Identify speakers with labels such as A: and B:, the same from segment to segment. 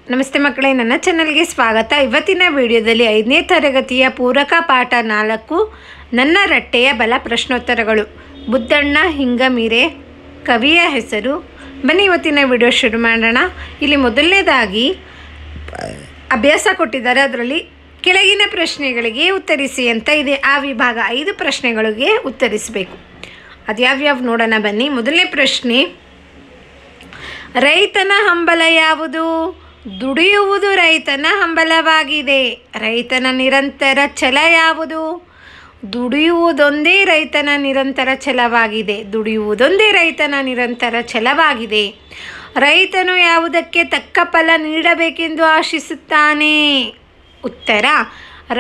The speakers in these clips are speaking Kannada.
A: ನಮಸ್ತೆ ಮಕ್ಕಳೇ, ನನ್ನ ಚಾನಲ್ಗೆ ಸ್ವಾಗತ. ಇವತ್ತಿನ ವಿಡಿಯೋದಲ್ಲಿ 5ನೇ ತರಗತಿಯ ಪೂರಕ ಪಾಠ 4 ನನ್ನ ರಟ್ಟೆಯ ಬಲ ಪ್ರಶ್ನೋತ್ತರಗಳು. ಬುದ್ಧಣ್ಣ ಹಿಂಗಮೀರೆ ಕವಿಯ ಹೆಸರು. ಬನ್ನಿ ಇವತ್ತಿನ ವಿಡಿಯೋ ಶುರು ಮಾಡೋಣ. ಇಲ್ಲಿ ಮೊದಲನೇದಾಗಿ ಅಭ್ಯಾಸ ಕೊಟ್ಟಿದ್ದಾರೆ, ಅದರಲ್ಲಿ ಕೆಳಗಿನ ಪ್ರಶ್ನೆಗಳಿಗೆ ಉತ್ತರಿಸಿ ಅಂತ ಇದೆ. ಆ ವಿಭಾಗ 5 ಪ್ರಶ್ನೆಗಳಿಗೆ ಉತ್ತರಿಸಬೇಕು. ಅದು ಯಾವ್ಯಾವ ನೋಡೋಣ ಬನ್ನಿ. ಮೊದಲನೇ ಪ್ರಶ್ನೆ, ರೈತನ ಹಂಬಲ ಯಾವುದು? ದುಡಿಯುವುದು ರೈತನ ಹಂಬಲವಾಗಿದೆ. ರೈತನ ನಿರಂತರ ಛಲ ಯಾವುದು? ದುಡಿಯುವುದೊಂದೇ ರೈತನ ನಿರಂತರ ಛಲವಾಗಿದೆ. ದುಡಿಯುವುದೊಂದೇ ರೈತನ ನಿರಂತರ ಛಲವಾಗಿದೆ. ರೈತನು ಯಾವುದಕ್ಕೆ ತಕ್ಕ ಫಲ ನೀಡಬೇಕೆಂದು ಆಶಿಸುತ್ತಾನೆ? ಉತ್ತರ,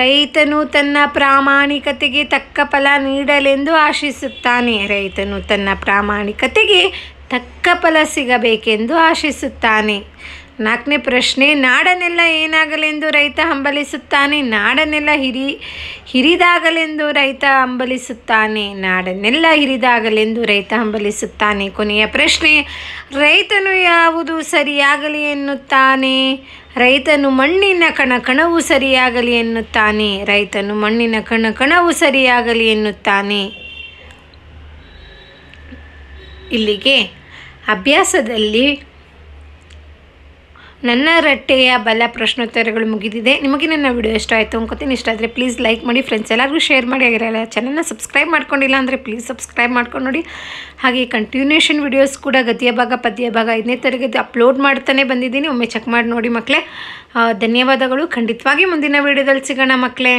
A: ರೈತನು ತನ್ನ ಪ್ರಾಮಾಣಿಕತೆಗೆ ತಕ್ಕ ಫಲ ನೀಡಲೆಂದು ಆಶಿಸುತ್ತಾನೆ. ರೈತನು ತನ್ನ ಪ್ರಾಮಾಣಿಕತೆಗೆ ತಕ್ಕ ಫಲ ಸಿಗಬೇಕೆಂದು ಆಶಿಸುತ್ತಾನೆ. 4ನೇ ಪ್ರಶ್ನೆ, ನಾಡನೆಲ್ಲ ಏನಾಗಲೆಂದು ರೈತ ಹಂಬಲಿಸುತ್ತಾನೆ? ನಾಡನೆಲ್ಲ ಹಿರಿದಾಗಲೆಂದು ರೈತ ಹಂಬಲಿಸುತ್ತಾನೆ. ನಾಡನ್ನೆಲ್ಲ ಹಿರಿದಾಗಲೆಂದು ರೈತ ಹಂಬಲಿಸುತ್ತಾನೆ. ಕೊನೆಯ ಪ್ರಶ್ನೆ, ರೈತನು ಯಾವುದು ಸರಿಯಾಗಲಿ ಎನ್ನುತ್ತಾನೆ? ರೈತನು ಮಣ್ಣಿನ ಕಣಕಣವು ಸರಿಯಾಗಲಿ ಎನ್ನುತ್ತಾನೆ. ರೈತನು ಮಣ್ಣಿನ ಕಣಕಣವು ಸರಿಯಾಗಲಿ ಎನ್ನುತ್ತಾನೆ. ಇಲ್ಲಿಗೆ ಅಭ್ಯಾಸದಲ್ಲಿ ನನ್ನ ರಟ್ಟೆಯ ಬಲ ಪ್ರಶ್ನೋತ್ತರಗಳು ಮುಗಿದಿದೆ. ನಿಮಗೆ ನನ್ನ ವಿಡಿಯೋ ಇಷ್ಟ ಆಯಿತು ಅನ್ಕೋತೀನಿ. ಇಷ್ಟ ಆದರೆ ಪ್ಲೀಸ್ ಲೈಕ್ ಮಾಡಿ, ಫ್ರೆಂಡ್ಸ್ ಎಲ್ಲರಿಗೂ ಶೇರ್ ಮಾಡಿ. ಆಗಿರಲ್ಲ ಚಾನಲ್ನ ಸಬ್ಸ್ಕ್ರೈಬ್ ಮಾಡ್ಕೊಂಡಿಲ್ಲ ಅಂದರೆ ಪ್ಲೀಸ್ ಸಬ್ಸ್ಕ್ರೈಬ್ ಮಾಡ್ಕೊಂಡು ನೋಡಿ. ಹಾಗೆ ಕಂಟಿನ್ಯೂಷನ್ ವಿಡಿಯೋಸ್ ಕೂಡ ಗದ್ಯ ಭಾಗ ಪದ್ಯ ಭಾಗ 5ನೇ ತರಗತಿ ಅಪ್ಲೋಡ್ ಮಾಡ್ತಾನೆ ಬಂದಿದ್ದೀನಿ. ಒಮ್ಮೆ ಚೆಕ್ ಮಾಡಿ ನೋಡಿ ಮಕ್ಕಳೇ. ಧನ್ಯವಾದಗಳು. ಖಂಡಿತವಾಗಿ ಮುಂದಿನ ವಿಡಿಯೋದಲ್ಲಿ ಸಿಗೋಣ ಮಕ್ಕಳೇ.